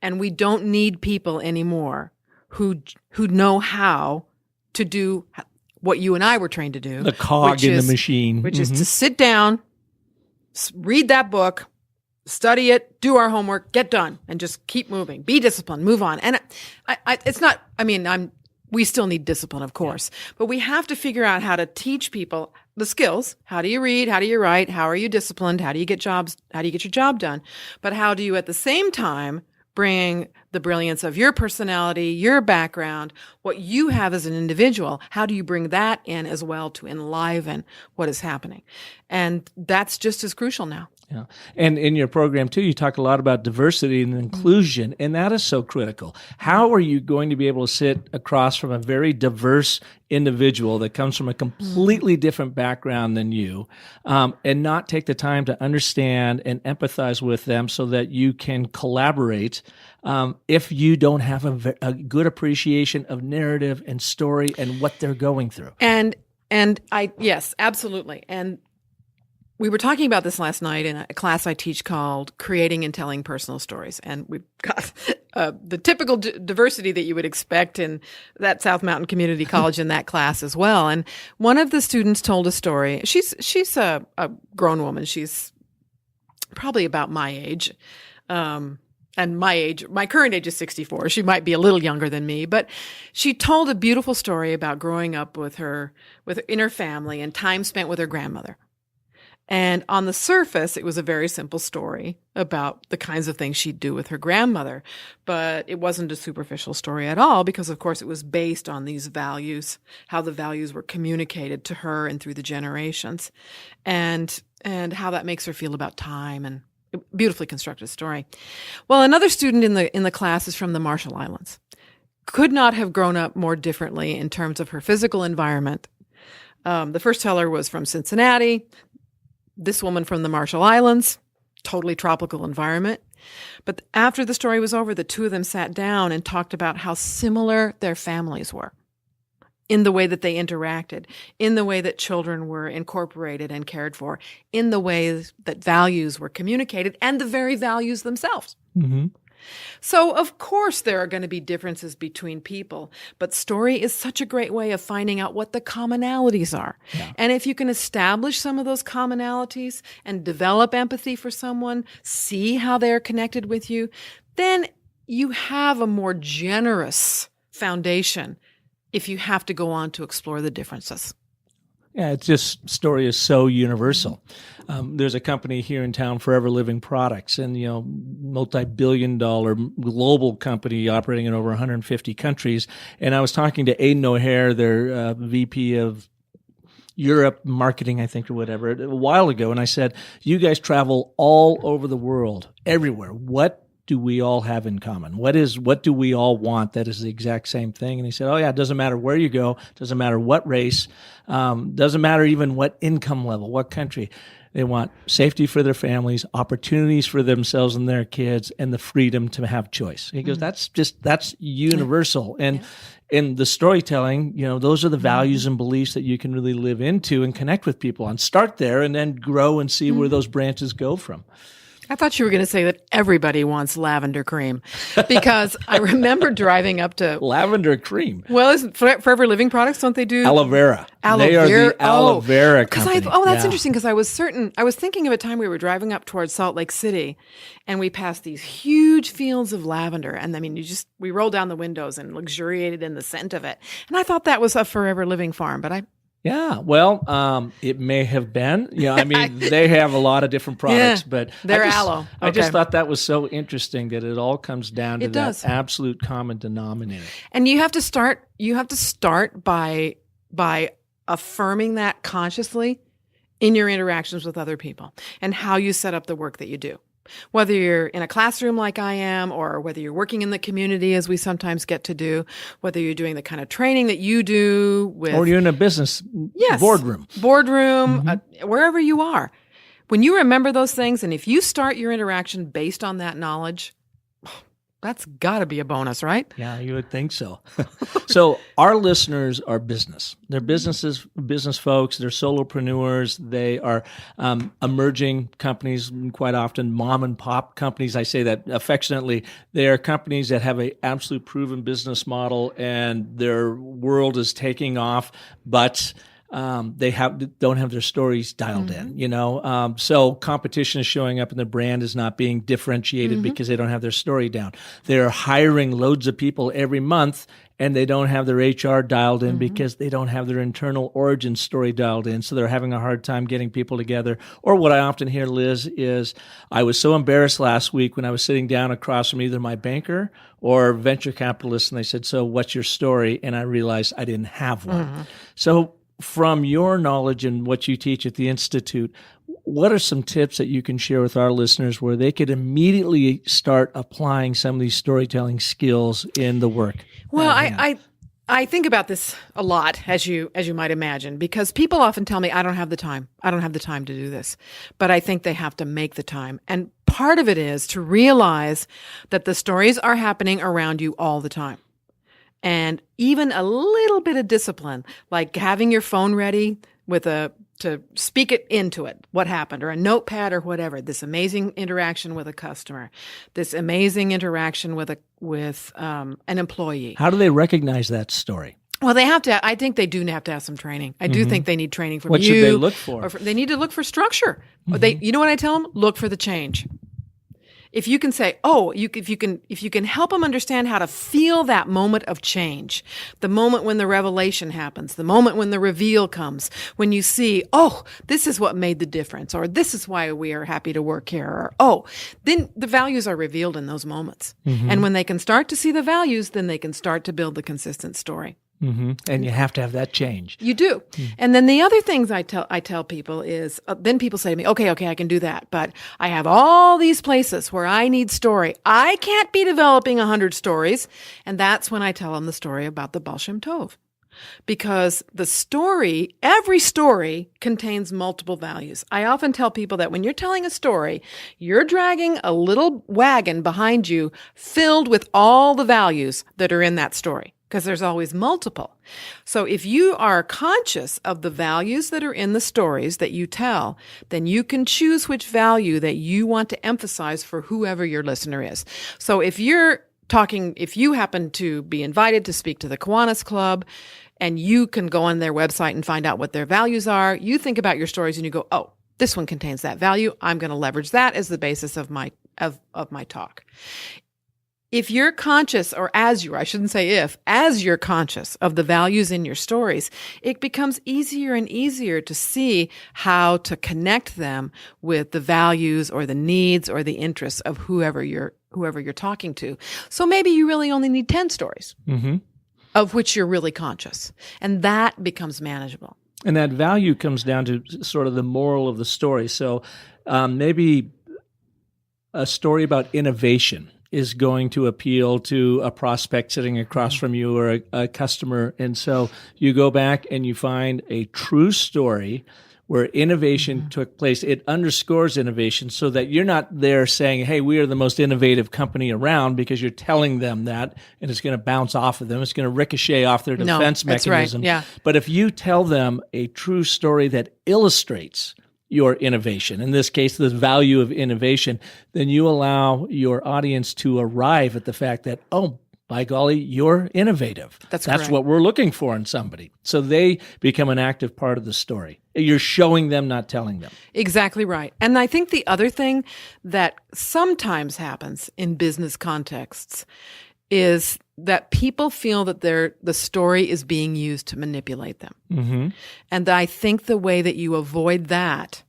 And we don't need people anymore who know how to do what you and I were trained to do. The cog in the machine. Which is to sit down, read that book, study it, do our homework, get done, and just keep moving. Be disciplined, move on. And it's not, we still need discipline, of course, but we have to figure out how to teach people the skills. How do you read? How do you write? How are you disciplined? How do you get jobs? How do you get your job done? But how do you at the same time bring the brilliance of your personality, your background, what you have as an individual? How do you bring that in as well to enliven what is happening? And that's just as crucial now. Yeah. And in your program, too, you talk a lot about diversity and inclusion, and that is so critical. How are you going to be able to sit across from a very diverse individual that comes from a completely different background than you and not take the time to understand and empathize with them so that you can collaborate if you don't have a good appreciation of narrative and story and what they're going through? And yes, absolutely. And we were talking about this last night in a class I teach called Creating and Telling Personal Stories. And we've got the typical diversity that you would expect in that South Mountain Community College in that class as well. And one of the students told a story. She's a grown woman. She's probably about my age. And my current age is 64. She might be a little younger than me, but she told a beautiful story about growing up in her family and time spent with her grandmother. And on the surface, it was a very simple story about the kinds of things she'd do with her grandmother. But it wasn't a superficial story at all because, of course, it was based on these values, how the values were communicated to her and through the generations, and how that makes her feel about time, and a beautifully constructed story. Well, another student in the class is from the Marshall Islands. Could not have grown up more differently in terms of her physical environment. The first teller was from Cincinnati. This woman from the Marshall Islands, totally tropical environment. But after the story was over, the two of them sat down and talked about how similar their families were in the way that they interacted, in the way that children were incorporated and cared for, in the ways that values were communicated, and the very values themselves. Mm-hmm. So, of course, there are going to be differences between people, but story is such a great way of finding out what the commonalities are. Yeah. And if you can establish some of those commonalities and develop empathy for someone, see how they're connected with you, then you have a more generous foundation if you have to go on to explore the differences. Yeah, it's just story is so universal. There's a company here in town, Forever Living Products, and multi-billion-dollar global company operating in over 150 countries. And I was talking to Aidan O'Hare, their VP of Europe marketing, I think, or whatever, a while ago, and I said, "You guys travel all over the world, everywhere. What do we all have in common? What do we all want that is the exact same thing?" And he said, "Oh yeah, it doesn't matter where you go, doesn't matter what race, doesn't matter even what income level, what country. They want safety for their families, opportunities for themselves and their kids, and the freedom to have choice." He goes, that's universal. And in the storytelling, those are the values and beliefs that you can really live into and connect with people on. Start there and then grow and see where those branches go from. I thought you were going to say that everybody wants lavender cream, because I remember driving up to Lavender cream. Well, isn't Forever Living Products, don't they do Aloe vera. They are the aloe vera company. That's interesting, because I was thinking of a time we were driving up towards Salt Lake City, and we passed these huge fields of lavender, and I mean, we rolled down the windows and luxuriated in the scent of it, and I thought that was a Forever Living farm, but Yeah, well, it may have been. I mean, they have a lot of different products, but they're aloe. Okay. I just thought that was so interesting that it all comes down to that absolute common denominator. And you have to start by affirming that consciously in your interactions with other people and how you set up the work that you do. Whether you're in a classroom like I am, or whether you're working in the community as we sometimes get to do, whether you're doing the kind of training that you do with... Or you're in a business boardroom. Wherever you are. When you remember those things, and if you start your interaction based on that knowledge, that's got to be a bonus, right? Yeah, you would think so. So our listeners are business. They're business folks. They're solopreneurs. They are emerging companies, quite often mom and pop companies. I say that affectionately. They are companies that have an absolute proven business model, and their world is taking off, but they don't have their stories dialed in, so competition is showing up and their brand is not being differentiated because they don't have their story down. They're hiring loads of people every month and they don't have their HR dialed in because they don't have their internal origin story dialed in. So they're having a hard time getting people together. Or what I often hear, Liz, is I was so embarrassed last week when I was sitting down across from either my banker or venture capitalist, and they said, "So what's your story?" And I realized I didn't have one. So from your knowledge and what you teach at the Institute, what are some tips that you can share with our listeners where they could immediately start applying some of these storytelling skills in the work? Well, I think about this a lot, as you might imagine, because people often tell me, I don't have the time. I don't have the time to do this. But I think they have to make the time. And part of it is to realize that the stories are happening around you all the time. And even a little bit of discipline, like having your phone ready with a speak it into it, what happened, or a notepad or whatever, this amazing interaction with a customer, this amazing interaction with an employee. How do they recognize that story? Well, they have to. I think they do have to have some training. I do think they need training from What you. should they look for? They need to look for structure. You know what I tell them? Look for the change. If you can say, if you can help them understand how to feel that moment of change, the moment when the revelation happens, the moment when the reveal comes, when you see, this is what made the difference, or this is why we are happy to work here, or, then the values are revealed in those moments. And when they can start to see the values, then they can start to build the consistent story. And you have to have that change. You do. And then the other things I tell people is, then people say to me, okay, I can do that, but I have all these places where I need story. I can't be developing 100 stories. And that's when I tell them the story about the Baal Shem Tov. Because every story contains multiple values. I often tell people that when you're telling a story, you're dragging a little wagon behind you filled with all the values that are in that story. Because there's always multiple. So if you are conscious of the values that are in the stories that you tell, then you can choose which value that you want to emphasize for whoever your listener is. So if you happen to be invited to speak to the Kiwanis Club, and you can go on their website and find out what their values are, you think about your stories and you go, this one contains that value. I'm going to leverage that as the basis of my talk. If you're conscious, or as you're conscious of the values in your stories, it becomes easier and easier to see how to connect them with the values or the needs or the interests of whoever you're talking to. So maybe you really only need 10 stories of which you're really conscious, and that becomes manageable. And that value comes down to sort of the moral of the story. So maybe a story about innovation is going to appeal to a prospect sitting across from you, or a customer. And so you go back and you find a true story where innovation took place. It underscores innovation, so that you're not there saying, hey, we are the most innovative company around, because you're telling them that, and it's going to bounce off of them. It's going to ricochet off their defense mechanism. Right. Yeah. But if you tell them a true story that illustrates your innovation, in this case, the value of innovation, then you allow your audience to arrive at the fact that, by golly, you're innovative. That's correct. What we're looking for in somebody. So they become an active part of the story. You're showing them, not telling them. Exactly right. And I think the other thing that sometimes happens in business contexts is that people feel that the story is being used to manipulate them. And I think the way that you avoid that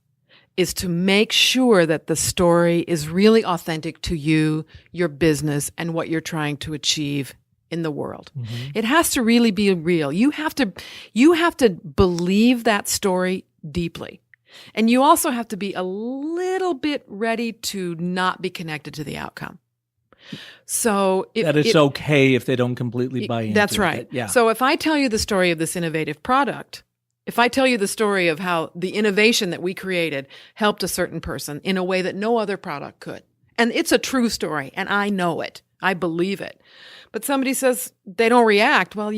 is to make sure that the story is really authentic to you, your business, and what you're trying to achieve in the world. It has to really be real. You have to believe that story deeply. And you also have to be a little bit ready to not be connected to the outcome. So it's okay if they don't completely buy into it. That's right. Yeah. So if I tell you the story of this innovative product, if I tell you the story of how the innovation that we created helped a certain person in a way that no other product could, and it's a true story, and I know it, I believe it, but somebody says they don't react, well,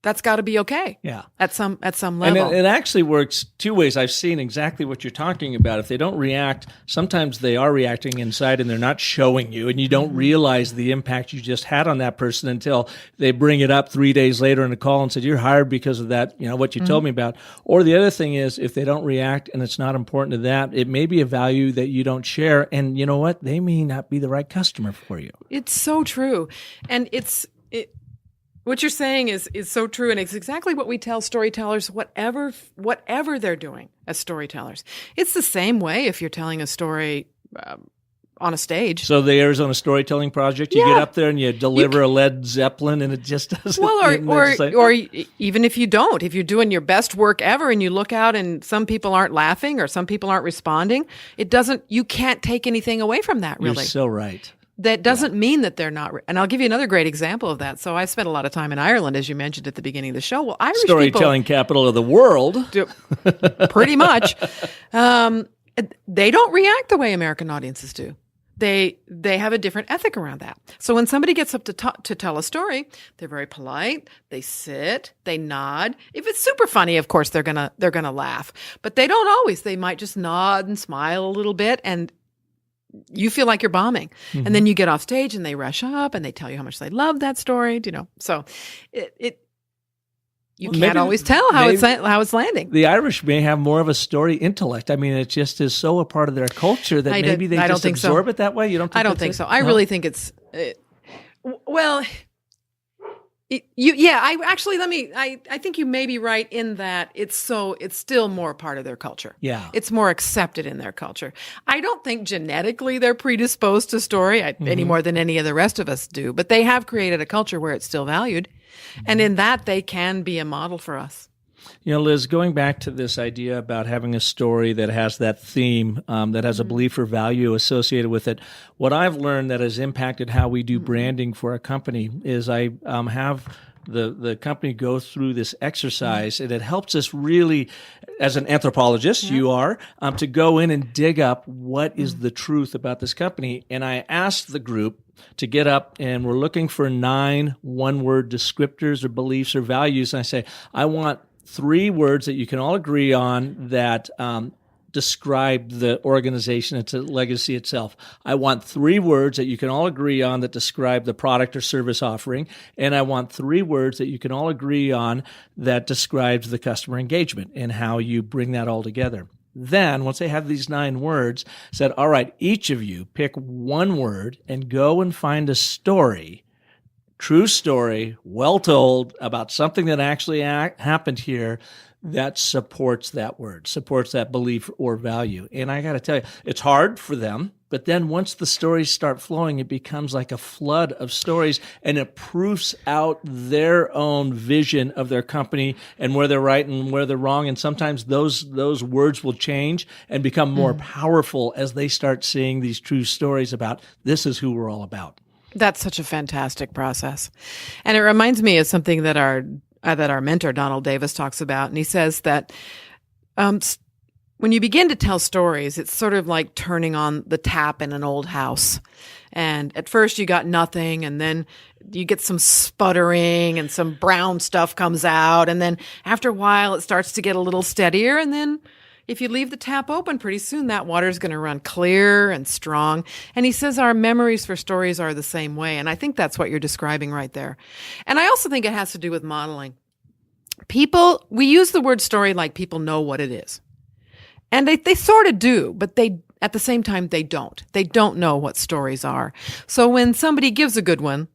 that's got to be okay. Yeah. At some level. And it actually works two ways. I've seen exactly what you're talking about. If they don't react, sometimes they are reacting inside and they're not showing you, and you don't realize the impact you just had on that person until they bring it up 3 days later in a call and said, you're hired because of that, what you told me about. Or the other thing is, if they don't react and it's not important to that, it may be a value that you don't share. And you know what? They may not be the right customer for you. It's so true. And what you're saying is so true, and it's exactly what we tell storytellers, whatever they're doing as storytellers. It's the same way if you're telling a story on a stage. So the Arizona Storytelling Project, you get up there and you deliver a Led Zeppelin, and it just doesn't. Well, or even if you don't, if you're doing your best work ever and you look out and some people aren't laughing or some people aren't responding, you can't take anything away from that, really. You're so right. That doesn't mean that they're not. And I'll give you another great example of that. So I spent a lot of time in Ireland, as you mentioned at the beginning of the show. Well, Irish storytelling capital of the world. Pretty much. They don't react the way American audiences do. they have a different ethic around that. So when somebody gets up to tell a story, they're very polite. They sit, they nod. If it's super funny, of course they're gonna laugh. But they don't always. They might just nod and smile a little bit, and you feel like you're bombing. Mm-hmm. And then you get off stage and they rush up and they tell you how much they love that story. So you can't always tell how it's landing. The Irish may have more of a story intellect. I mean, it just is so a part of their culture that maybe they just absorb it that way. You don't think I don't think so. I no? really think it's I think you may be right in that it's still more part of their culture. Yeah. It's more accepted in their culture. I don't think genetically they're predisposed to story any more than any of the rest of us do, but they have created a culture where it's still valued. And in that, they can be a model for us. You know, Liz, going back to this idea about having a story that has that theme, that has a belief or value associated with it, what I've learned that has impacted how we do branding for a company is I have the company go through this exercise, and it helps us really, as an anthropologist, you are, to go in and dig up what is the truth about this company. And I asked the group to get up, and we're looking for 9 one-word descriptors or beliefs or values. And I say, I want 3 words that you can all agree on that describe the organization, its legacy itself. I want 3 words that you can all agree on that describe the product or service offering. And I want 3 words that you can all agree on that describes the customer engagement and how you bring that all together. Then, once they have these 9 words, said, all right, each of you pick 1 word and go and find a story, true story, well told, about something that actually happened here that supports that word, supports that belief or value. And I got to tell you, it's hard for them, but then once the stories start flowing, it becomes like a flood of stories, and it proofs out their own vision of their company and where they're right and where they're wrong. And sometimes those words will change and become more powerful as they start seeing these true stories about this is who we're all about. That's such a fantastic process. And it reminds me of something that our mentor, Donald Davis, talks about. And he says that when you begin to tell stories, it's sort of like turning on the tap in an old house. And at first you got nothing, and then you get some sputtering and some brown stuff comes out. And then after a while, it starts to get a little steadier. And then if you leave the tap open, pretty soon that water is going to run clear and strong. And he says our memories for stories are the same way. And I think that's what you're describing right there. And I also think it has to do with modeling. We use the word story like people know what it is. And they sort of do, but at the same time, they don't. They don't know what stories are. So when somebody gives a good one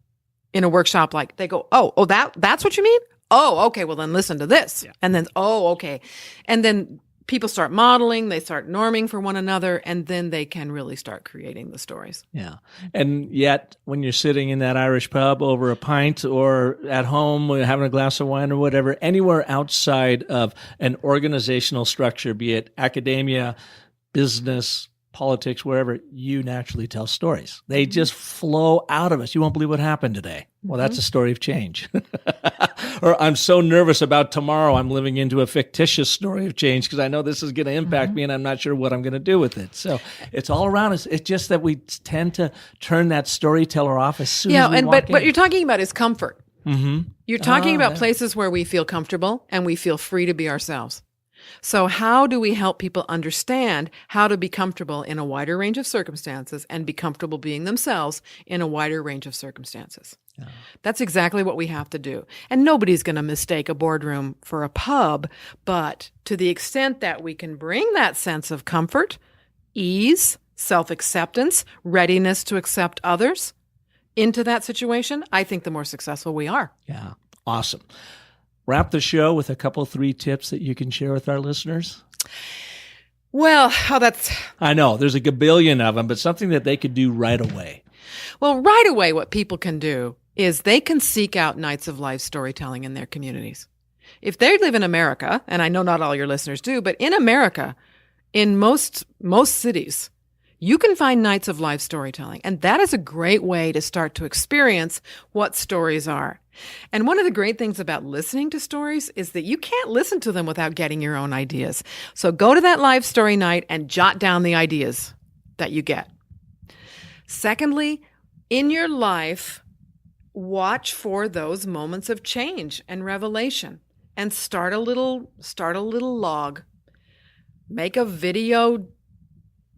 in a workshop, like they go, oh, that's what you mean? Oh, okay. Well, then listen to this. Yeah. And then, oh, okay. And then people start modeling, they start norming for one another, and then they can really start creating the stories. Yeah. And yet, when you're sitting in that Irish pub over a pint or at home having a glass of wine or whatever, anywhere outside of an organizational structure, be it academia, business, politics, wherever, you naturally tell stories. They just flow out of us. You won't believe what happened today. Well, that's a story of change. Or I'm so nervous about tomorrow, I'm living into a fictitious story of change because I know this is going to impact me and I'm not sure what I'm going to do with it. So it's all around us. It's just that we tend to turn that storyteller off as soon as we walk in. What you're talking about is comfort. Mm-hmm. You're talking about places where we feel comfortable and we feel free to be ourselves. So how do we help people understand how to be comfortable in a wider range of circumstances and be comfortable being themselves in a wider range of circumstances? Yeah. That's exactly what we have to do. And nobody's going to mistake a boardroom for a pub, but to the extent that we can bring that sense of comfort, ease, self-acceptance, readiness to accept others into that situation, I think the more successful we are. Yeah, awesome. Wrap the show with a couple, 3 tips that you can share with our listeners. Well, I know, there's a gabillion of them, but something that they could do right away. Well, right away, what people can do is they can seek out nights of live storytelling in their communities. If they live in America, and I know not all your listeners do, but in America, in most cities, you can find nights of live storytelling. And that is a great way to start to experience what stories are. And one of the great things about listening to stories is that you can't listen to them without getting your own ideas. So go to that live story night and jot down the ideas that you get. Secondly, in your life, watch for those moments of change and revelation and start a little log. Make a video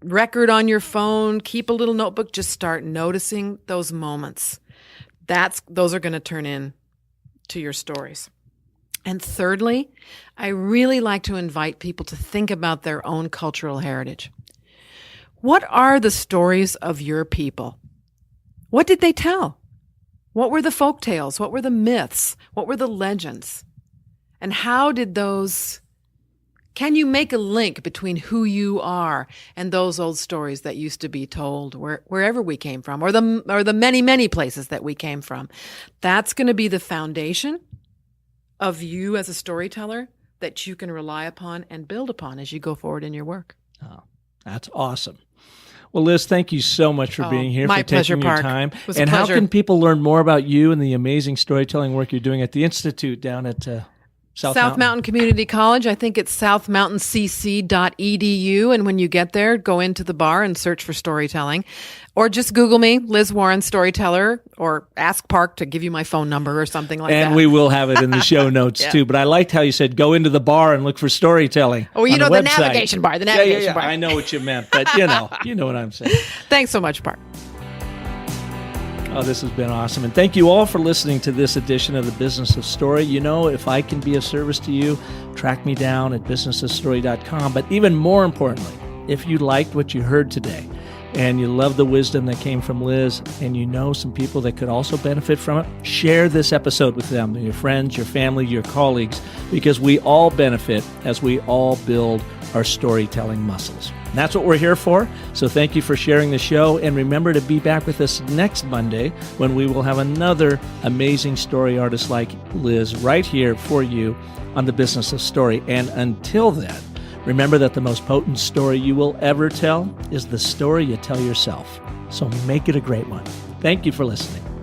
record on your phone, keep a little notebook, just start noticing those moments. Those are going to turn into your stories. And thirdly, I really like to invite people to think about their own cultural heritage. What are the stories of your people? What did they tell? What were the folk tales? What were the myths? What were the legends? And how did those... Can you make a link between who you are and those old stories that used to be told wherever we came from, or the many, many places that we came from? That's going to be the foundation of you as a storyteller that you can rely upon and build upon as you go forward in your work. Oh, that's awesome. Well, Liz, thank you so much for being here, my for taking pleasure, your Park. time. It was a and how pleasure. can people learn more about you and the amazing storytelling work you're doing at the Institute down at South Mountain Community College. I think it's southmountaincc.edu. And when you get there, go into the bar and search for storytelling. Or just Google me, Liz Warren Storyteller, or ask Park to give you my phone number or something like that. And we will have it in the show notes too. But I liked how you said go into the bar and look for storytelling. Oh, you know, the navigation bar. The navigation bar. I know what you meant, but you know what I'm saying. Thanks so much, Park. Oh, this has been awesome. And thank you all for listening to this edition of The Business of Story. You know, if I can be of service to you, track me down at businessofstory.com. But even more importantly, if you liked what you heard today and you love the wisdom that came from Liz and you know some people that could also benefit from it, share this episode with them, your friends, your family, your colleagues, because we all benefit as we all build our storytelling muscles. And that's what we're here for. So thank you for sharing the show. And remember to be back with us next Monday when we will have another amazing story artist like Liz right here for you on The Business of Story. And until then, remember that the most potent story you will ever tell is the story you tell yourself. So make it a great one. Thank you for listening.